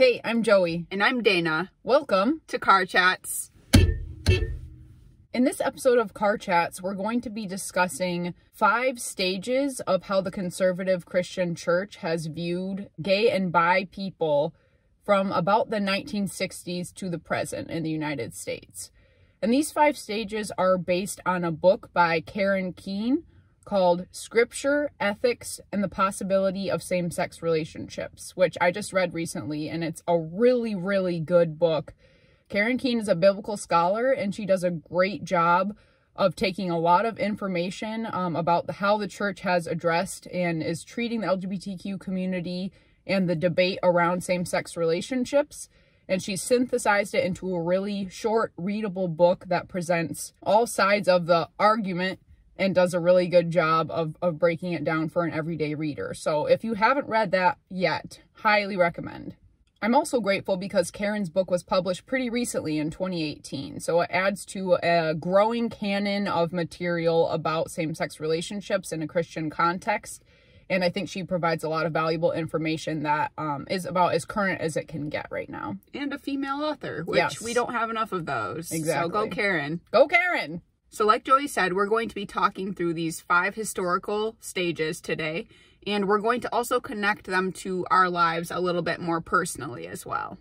Hey, I'm Joey. And I'm Dana. Welcome to Car Chats. In this episode of Car Chats, we're going to be discussing 5 stages of how the conservative Christian church has viewed gay and bi people from about the 1960s to the present in the United States. And these 5 stages are based on a book by Karen Keene called Scripture, Ethics, and the Possibility of Same-Sex Relationships, which I just read recently, and it's a really, really good book. Karen Keene is a biblical scholar, and she does a great job of taking a lot of information about how the church has addressed and is treating the LGBTQ community and the debate around same-sex relationships. And she synthesized it into a really short, readable book that presents all sides of the argument and does a really good job of breaking it down for an everyday reader. So if you haven't read that yet, highly recommend. I'm also grateful because Karen's book was published pretty recently in 2018. So it adds to a growing canon of material about same-sex relationships in a Christian context. And I think she provides a lot of valuable information that is about as current as it can get right now. And a female author, which we don't have enough of those. Exactly. So go Karen. Go Karen! So like Joey said, we're going to be talking through these 5 historical stages today, and we're going to also connect them to our lives a little bit more personally as well.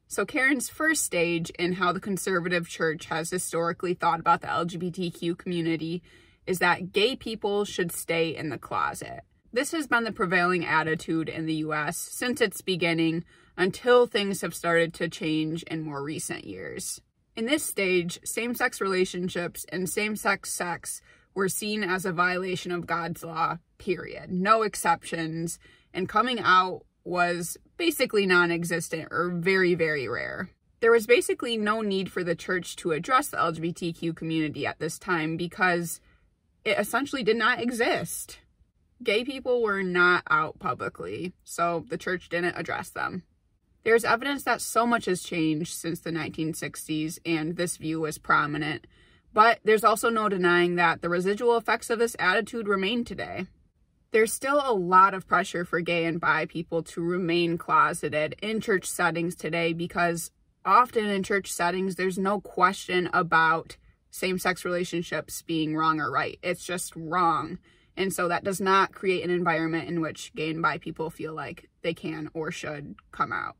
So Karen's first stage in how the conservative church has historically thought about the LGBTQ community is that gay people should stay in the closet. This has been the prevailing attitude in the US since its beginning until things have started to change in more recent years. In this stage, same-sex relationships and same-sex sex were seen as a violation of God's law, period. No exceptions, and coming out was basically non-existent or very, very rare. There was basically no need for the church to address the LGBTQ community at this time because it essentially did not exist. Gay people were not out publicly, so the church didn't address them. There's evidence that so much has changed since the 1960s, and this view was prominent. But there's also no denying that the residual effects of this attitude remain today. There's still a lot of pressure for gay and bi people to remain closeted in church settings today because often in church settings, there's no question about same-sex relationships being wrong or right. It's just wrong. And so that does not create an environment in which gay and bi people feel like they can or should come out.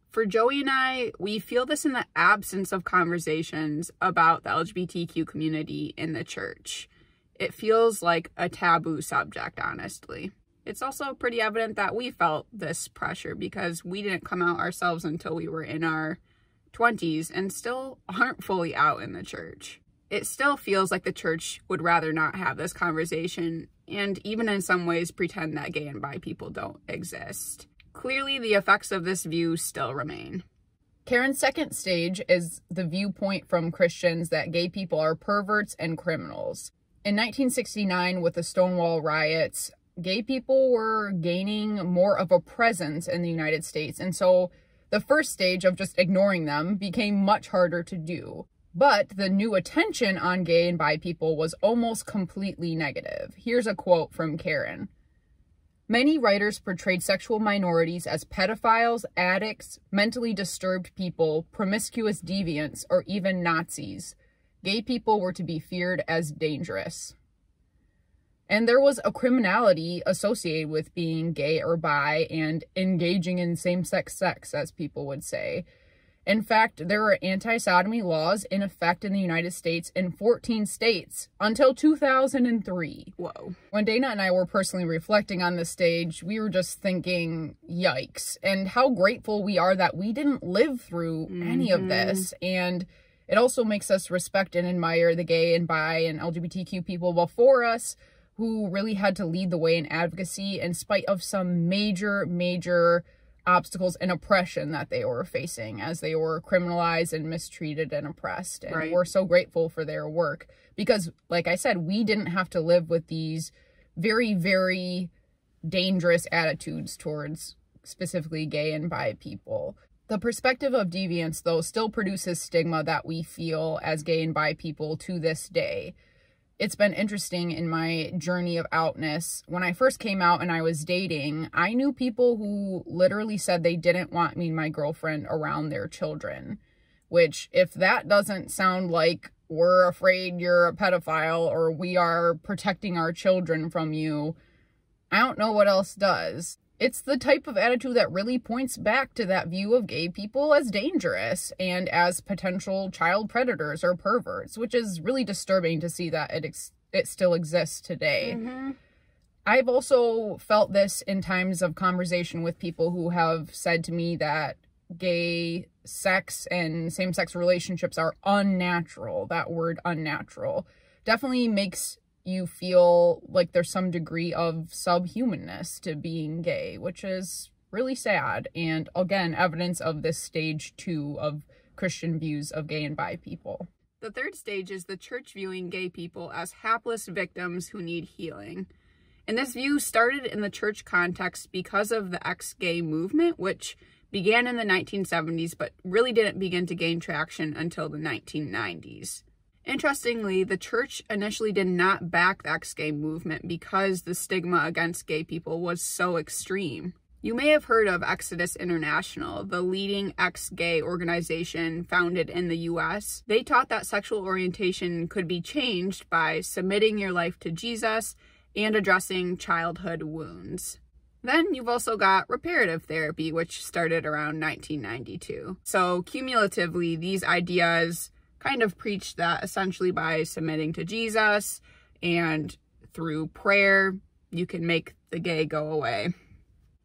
For Joey and I, we feel this in the absence of conversations about the LGBTQ community in the church. It feels like a taboo subject, honestly. It's also pretty evident that we felt this pressure because we didn't come out ourselves until we were in our 20s and still aren't fully out in the church. It still feels like the church would rather not have this conversation and even in some ways pretend that gay and bi people don't exist. Clearly, the effects of this view still remain. Karen's second stage is the viewpoint from Christians that gay people are perverts and criminals. In 1969, with the Stonewall riots, gay people were gaining more of a presence in the United States, and so the first stage of just ignoring them became much harder to do. But the new attention on gay and bi people was almost completely negative. Here's a quote from Karen. Many writers portrayed sexual minorities as pedophiles, addicts, mentally disturbed people, promiscuous deviants, or even Nazis. Gay people were to be feared as dangerous. And there was a criminality associated with being gay or bi and engaging in same-sex sex, as people would say. In fact, there were anti-sodomy laws in effect in the United States in 14 states until 2003. Whoa. When Dana and I were personally reflecting on this stage, we were just thinking, yikes, and how grateful we are that we didn't live through any of this. And it also makes us respect and admire the gay and bi and LGBTQ people before us who really had to lead the way in advocacy in spite of some major obstacles and oppression that they were facing as they were criminalized and mistreated and oppressed. And we're so grateful for their work because, like I said, we didn't have to live with these very, very dangerous attitudes towards specifically gay and bi people. The perspective of deviance, though, still produces stigma that we feel as gay and bi people to this day. it's been interesting in my journey of outness. When I first came out and I was dating, I knew people who literally said they didn't want me and my girlfriend around their children, which, if that doesn't sound like we're afraid you're a pedophile or we are protecting our children from you, I don't know what else does. It's the type of attitude that really points back to that view of gay people as dangerous and as potential child predators or perverts, which is really disturbing to see that it still exists today. I've also felt this in times of conversation with people who have said to me that gay sex and same-sex relationships are unnatural. That word unnatural definitely makes you feel like there's some degree of subhumanness to being gay, which is really sad. And again, evidence of this stage 2 of Christian views of gay and bi people. The third stage is the church viewing gay people as hapless victims who need healing. And this view started in the church context because of the ex-gay movement, which began in the 1970s, but really didn't begin to gain traction until the 1990s. Interestingly, the church initially did not back the ex-gay movement because the stigma against gay people was so extreme. You may have heard of Exodus International, the leading ex-gay organization founded in the US. They taught that sexual orientation could be changed by submitting your life to Jesus and addressing childhood wounds. Then you've also got reparative therapy, which started around 1992. So cumulatively, these ideas kind of preach that essentially by submitting to Jesus and through prayer, you can make the gay go away.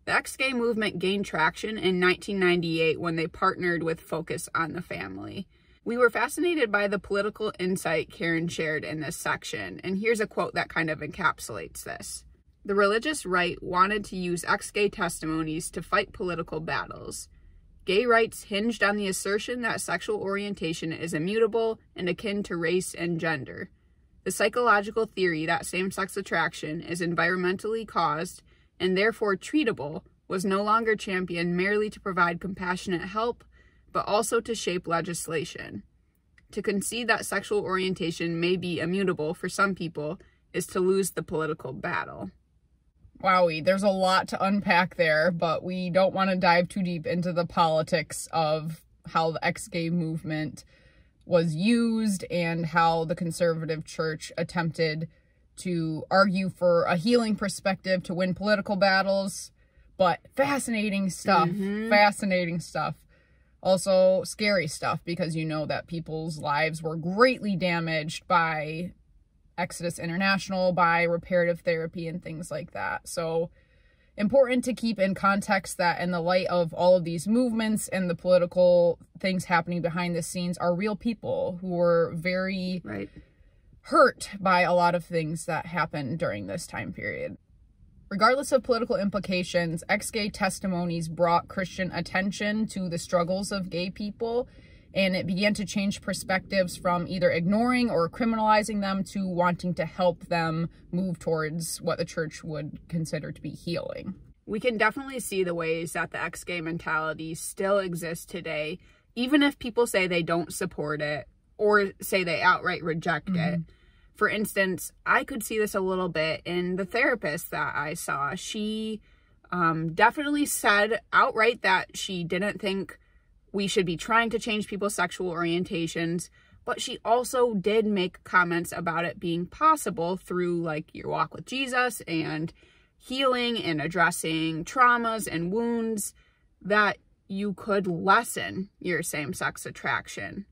The ex-gay movement gained traction in 1998 when they partnered with Focus on the Family. We were fascinated by the political insight Karen shared in this section, and here's a quote that kind of encapsulates this. The religious right wanted to use ex-gay testimonies to fight political battles. Gay rights hinged on the assertion that sexual orientation is immutable and akin to race and gender. The psychological theory that same-sex attraction is environmentally caused and therefore treatable was no longer championed merely to provide compassionate help, but also to shape legislation. To concede that sexual orientation may be immutable for some people is to lose the political battle. Wowie, there's a lot to unpack there, but we don't want to dive too deep into the politics of how the ex-gay movement was used and how the conservative church attempted to argue for a healing perspective to win political battles. But fascinating stuff, fascinating stuff. Also scary stuff, because you know that people's lives were greatly damaged by Exodus International, by reparative therapy and things like that. So important to keep in context that in the light of all of these movements and the political things happening behind the scenes are real people who were very hurt by a lot of things that happened during this time period. Regardless of political implications, ex-gay testimonies brought Christian attention to the struggles of gay people, and it began to change perspectives from either ignoring or criminalizing them to wanting to help them move towards what the church would consider to be healing. We can definitely see the ways that the ex-gay mentality still exists today, even if people say they don't support it or say they outright reject it. For instance, I could see this a little bit in the therapist that I saw. She definitely said outright that she didn't think we should be trying to change people's sexual orientations, but she also did make comments about it being possible through like your walk with Jesus and healing and addressing traumas and wounds, that you could lessen your same-sex attraction.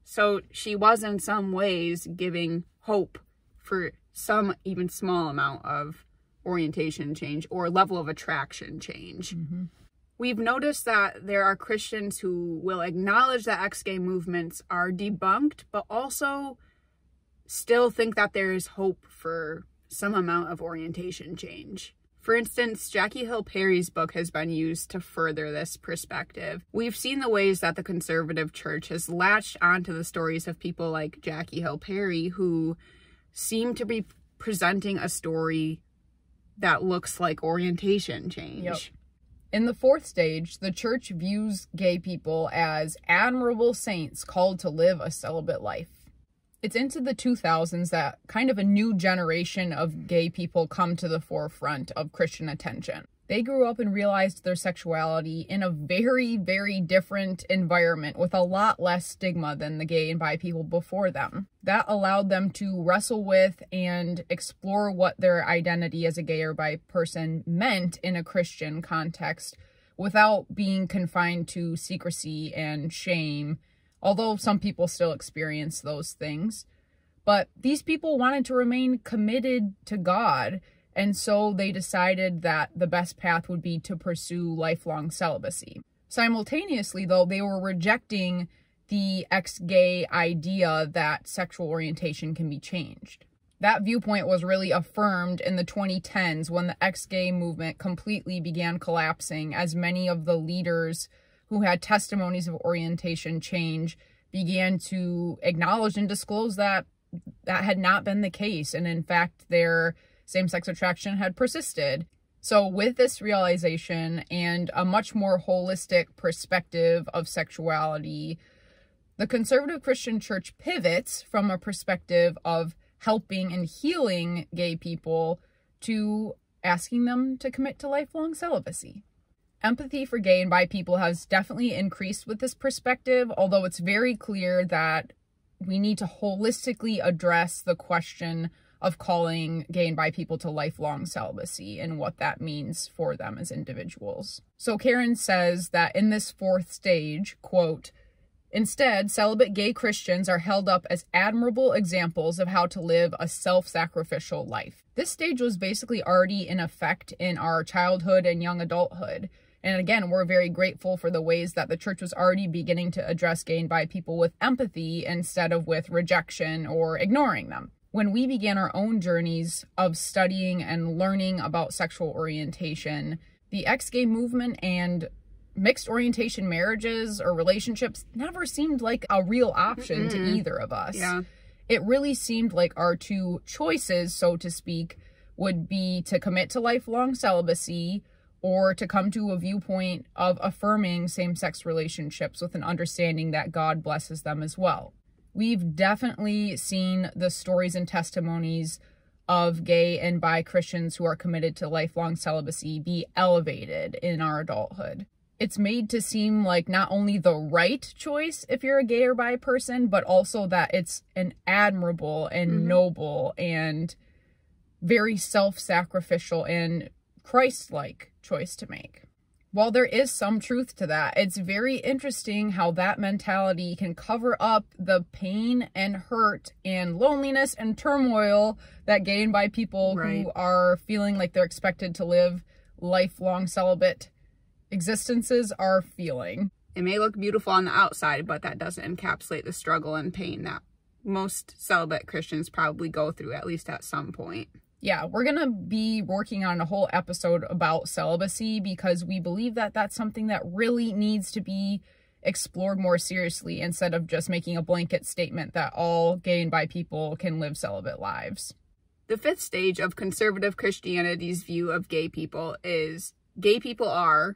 So she was in some ways giving hope for some even small amount of orientation change or level of attraction change. We've noticed that there are Christians who will acknowledge that ex-gay movements are debunked, but also still think that there is hope for some amount of orientation change. For instance, Jackie Hill Perry's book has been used to further this perspective. We've seen the ways that the conservative church has latched onto the stories of people like Jackie Hill Perry, who seem to be presenting a story that looks like orientation change. In the fourth stage, the church views gay people as admirable saints called to live a celibate life. It's into the 2000s that kind of a new generation of gay people come to the forefront of Christian attention. They grew up and realized their sexuality in a very, very different environment with a lot less stigma than the gay and bi people before them. That allowed them to wrestle with and explore what their identity as a gay or bi person meant in a Christian context without being confined to secrecy and shame, although some people still experience those things. But these people wanted to remain committed to God, and so they decided that the best path would be to pursue lifelong celibacy. Simultaneously, though, they were rejecting the ex-gay idea that sexual orientation can be changed. That viewpoint was really affirmed in the 2010s when the ex-gay movement completely began collapsing, as many of the leaders who had testimonies of orientation change began to acknowledge and disclose that that had not been the case, and in fact their same-sex attraction had persisted. So with this realization and a much more holistic perspective of sexuality, the conservative Christian church pivots from a perspective of helping and healing gay people to asking them to commit to lifelong celibacy. Empathy for gay and bi people has definitely increased with this perspective, although it's very clear that we need to holistically address the question of calling gay and bi people to lifelong celibacy and what that means for them as individuals. So Karen says that in this fourth stage, quote, "Instead, celibate gay Christians are held up as admirable examples of how to live a self-sacrificial life." This stage was basically already in effect in our childhood and young adulthood. And again, we're very grateful for the ways that the church was already beginning to address gay and bi people with empathy instead of with rejection or ignoring them. When we began our own journeys of studying and learning about sexual orientation, the ex-gay movement and mixed orientation marriages or relationships never seemed like a real option to either of us. Yeah. It really seemed like our two choices, so to speak, would be to commit to lifelong celibacy or to come to a viewpoint of affirming same-sex relationships with an understanding that God blesses them as well. We've definitely seen the stories and testimonies of gay and bi Christians who are committed to lifelong celibacy be elevated in our adulthood. It's made to seem like not only the right choice if you're a gay or bi person, but also that it's an admirable and noble and very self-sacrificial and Christ-like choice to make. While there is some truth to that, it's very interesting how that mentality can cover up the pain and hurt and loneliness and turmoil that gay and bi people who are feeling like they're expected to live lifelong celibate existences are feeling. It may look beautiful on the outside, but that doesn't encapsulate the struggle and pain that most celibate Christians probably go through, at least at some point. Yeah, we're going to be working on a whole episode about celibacy because we believe that that's something that really needs to be explored more seriously instead of just making a blanket statement that all gay and bi people can live celibate lives. The fifth stage of conservative Christianity's view of gay people is gay people are ...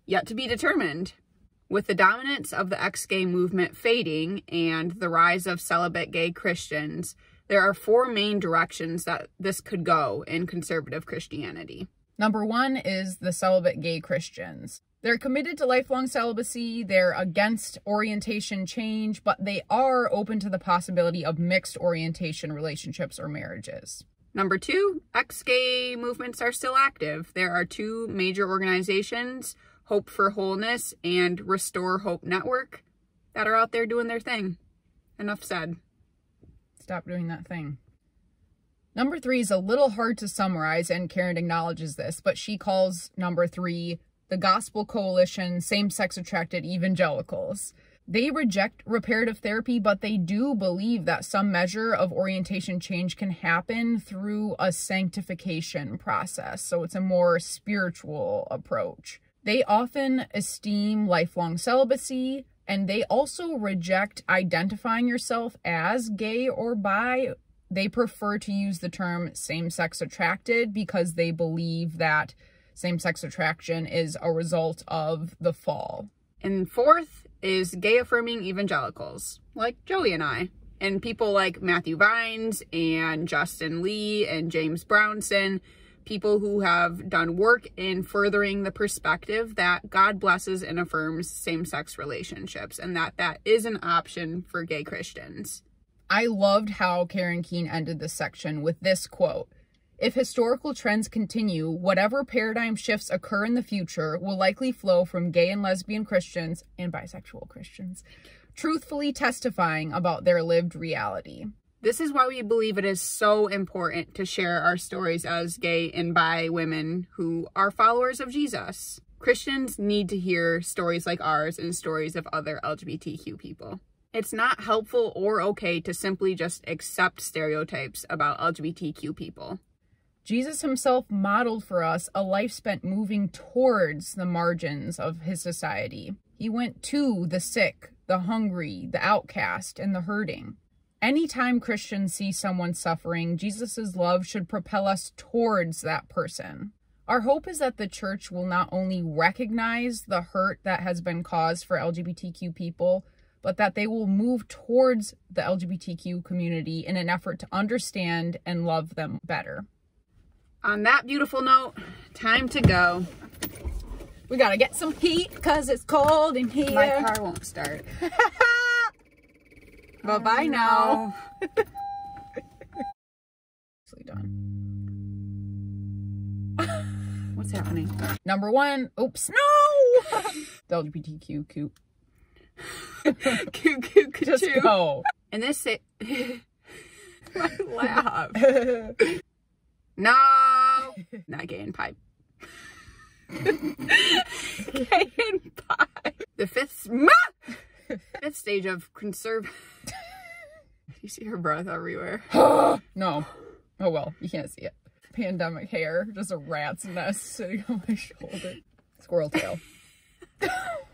yet to be determined. With the dominance of the ex-gay movement fading and the rise of celibate gay Christians, there are four main directions that this could go in conservative Christianity. Number one is the celibate gay Christians. They're committed to lifelong celibacy, they're against orientation change, but they are open to the possibility of mixed orientation relationships or marriages. Number two, ex-gay movements are still active. There are two major organizations, Hope for Wholeness and Restore Hope Network, that are out there doing their thing. Enough said. Stop doing that thing. Number three is a little hard to summarize, and Karen acknowledges this, but she calls number three the Gospel Coalition Same-Sex Attracted Evangelicals. They reject reparative therapy, but they do believe that some measure of orientation change can happen through a sanctification process. So it's a more spiritual approach. They often esteem lifelong celibacy, and they also reject identifying yourself as gay or bi. They prefer to use the term same-sex attracted because they believe that same-sex attraction is a result of the fall. And fourth is gay affirming evangelicals. like Joey and I. And people like Matthew Vines and Justin Lee and James Brownson, people who have done work in furthering the perspective that God blesses and affirms same-sex relationships, and that is an option for gay Christians. I loved how Karen Keene ended this section with this quote: "If historical trends continue, whatever paradigm shifts occur in the future will likely flow from gay and lesbian Christians and bisexual Christians truthfully testifying about their lived reality." This is why we believe it is so important to share our stories as gay and bi women who are followers of Jesus. Christians need to hear stories like ours and stories of other LGBTQ people. It's not helpful or okay to simply just accept stereotypes about LGBTQ people. Jesus himself modeled for us a life spent moving towards the margins of his society. He went to the sick, the hungry, the outcast, and the hurting. Anytime Christians see someone suffering, Jesus' love should propel us towards that person. Our hope is that the church will not only recognize the hurt that has been caused for LGBTQ people, but that they will move towards the LGBTQ community in an effort to understand and love them better. On that beautiful note, time to go. We gotta get some heat because it's cold in here. My car won't start. Bye-bye now. Done. What's happening? Number one. Oops, no! The LGBTQ coop. Just go. And this my laugh. No, not gay and pipe. Gay and pipe. The fifth stage of You see her breath everywhere. No. Oh well, you can't see it. Pandemic hair, just a rat's nest sitting on my shoulder. Squirrel tail.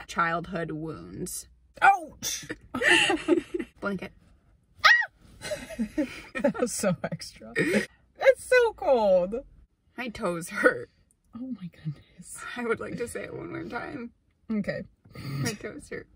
Childhood wounds. Ouch! Blanket. That was so extra. It's so cold. My toes hurt. Oh my goodness. I would like to say it one more time. Okay. My toes hurt.